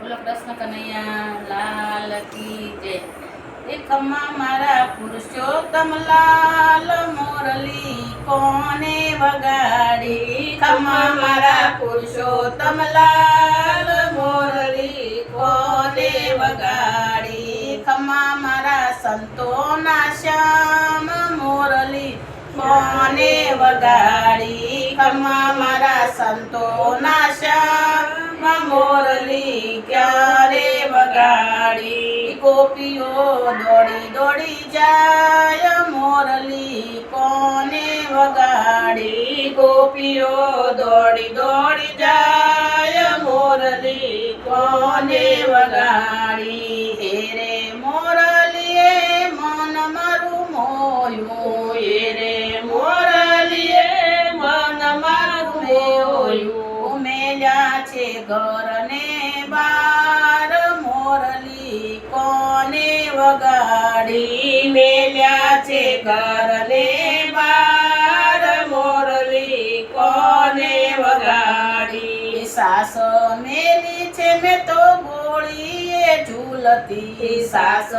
બોલો કૃષ્ણ કનૈયા લાલ કી જય। એ ખમ્મા મારા પુરુષોત્તમ લાલ મોરલી કોને વગાડી। ખમ્મા મારા પુરુષોત્તમ લાલ મોરલી કોને વગાડી। ખમ્મા મારા સંતોના શ્યામ મોરલી કોને વગાડી। ખમ્મા મારા સંતોના શ્યામ મોરલી ક્યારે વગાડી। ગોપીઓ દોડી દોડી જાય મોરલી કોને વગાડી। ગોપીઓ દોડી દોડી જાય મોરલી કોને વગાડી। હે રે મોરલીએ મન મારું મોયું, હે રે મોરલીએ મન મારું મોયું। મેલ્યા છે ઘરને બાર મોરલી કોને વગાડી। મેલ્યા છે ઘરને બાર મોરલી કોને વગાડી। સાસ મેલી છે મેં તો ગોળીએ ઝૂલતી, સાસ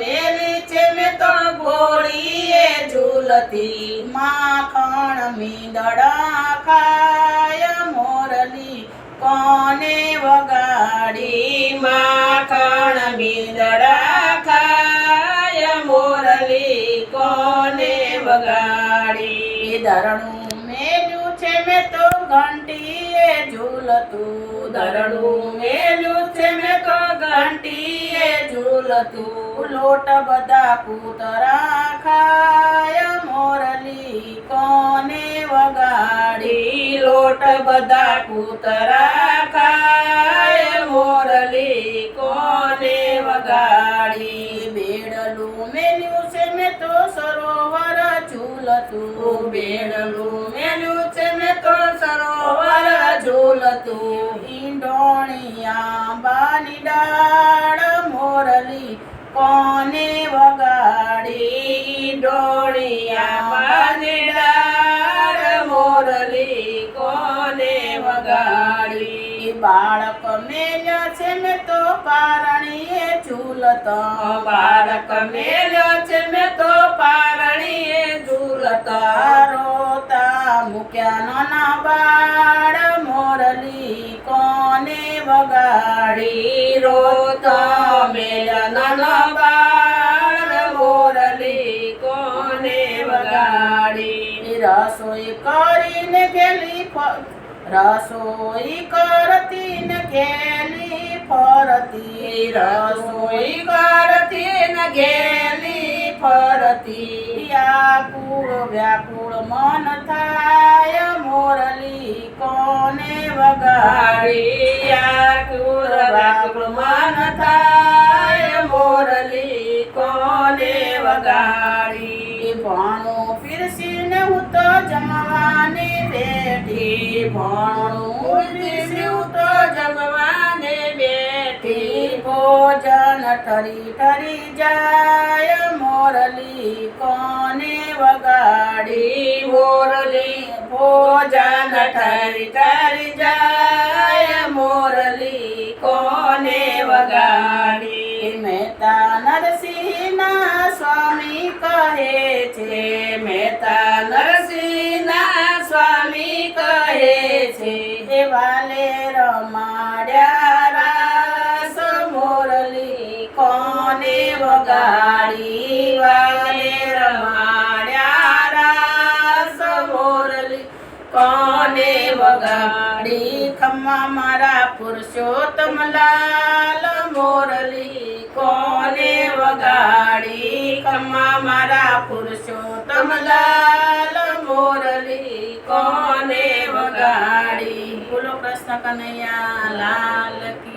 મેલી છે મેં તો ગોળીએ ઝૂલતી। માખણ મીંદડા ખાય મોરલી કોને વગાડી। માખણ મીંદડા ખાય મોરલી કોને વગાડી। ધરણું મેલ્યું છે મેં તો ઘંટીએ ઝૂલતું, ધરણું મેલ્યું છે મેં તો ઘંટીએ ઝૂલતું। લોટ બધા કૂતરા ખાય મોરલી કોને વગાડી। લોટ બધા કૂતરા ખાય મોરલી કોને વગાડી। બેડલું મેલ્યું છે મેં તો સરોવર ઝૂલતું, બેડલું મેલ્યું છે મેં તો સરોવર ઝૂલતું। ઈંડોણિયા બાની ડાળ મોરલી કોને વગાડી। ઈંડોણિયા બાની ડાળ મોરલી કોને વગાડી। બાળક મેલ્યા છે મેં તો પારણીએ ઝૂલતા, બાળક મેલ્યા છે મેં તો પારણીએ ઝૂલતા। રોતા મૂક્યા નાના બાળ મોરલી કોને વગાડી। રોતા મેલ્યા નાના બાળ મોરલી કોને વગાડી। રસોઈ કરીને ગેલી રસોઈ કરતી ને ગેલી ફરતી, રસોઈ કરતી ને ગેલી ફરતી। આકુળ વ્યાકુળ મન થાય મોરલી કોને વગાડી। આકુળ વ્યાકુળ મન થાય મોરલી કોને વગાડી। ભણું પીરસીને હું તો જમવાને બેઠી, ભણું પીરસી હું તો જમવાને બેઠી। ભોજન ઠરી ઠરી જાય મોરલી કોને વગાડી। મોરલી ભોજન ઠરી ઠરી જાય મોરલી કોને વગાડી। મહેતા નરસિંહના સ્વામી કહે છે, મહેતા નરસિંહના સ્વામી કહે છે। હે વાલે રમાડ્યા રાસ મોરલી કોને વગાડી। વાલે રમાડ્યા રાસ મોરલી કોને વગાડી। ખમ્મા મારા પુરુષોત્તમ લાલ મોરલી કોને વગાડી। ખમ્મા મારા પુરુષોત્તમ લાલ મોરલી કોને વગાડી। બોલો કૃષ્ણ કનૈયા લાલ કી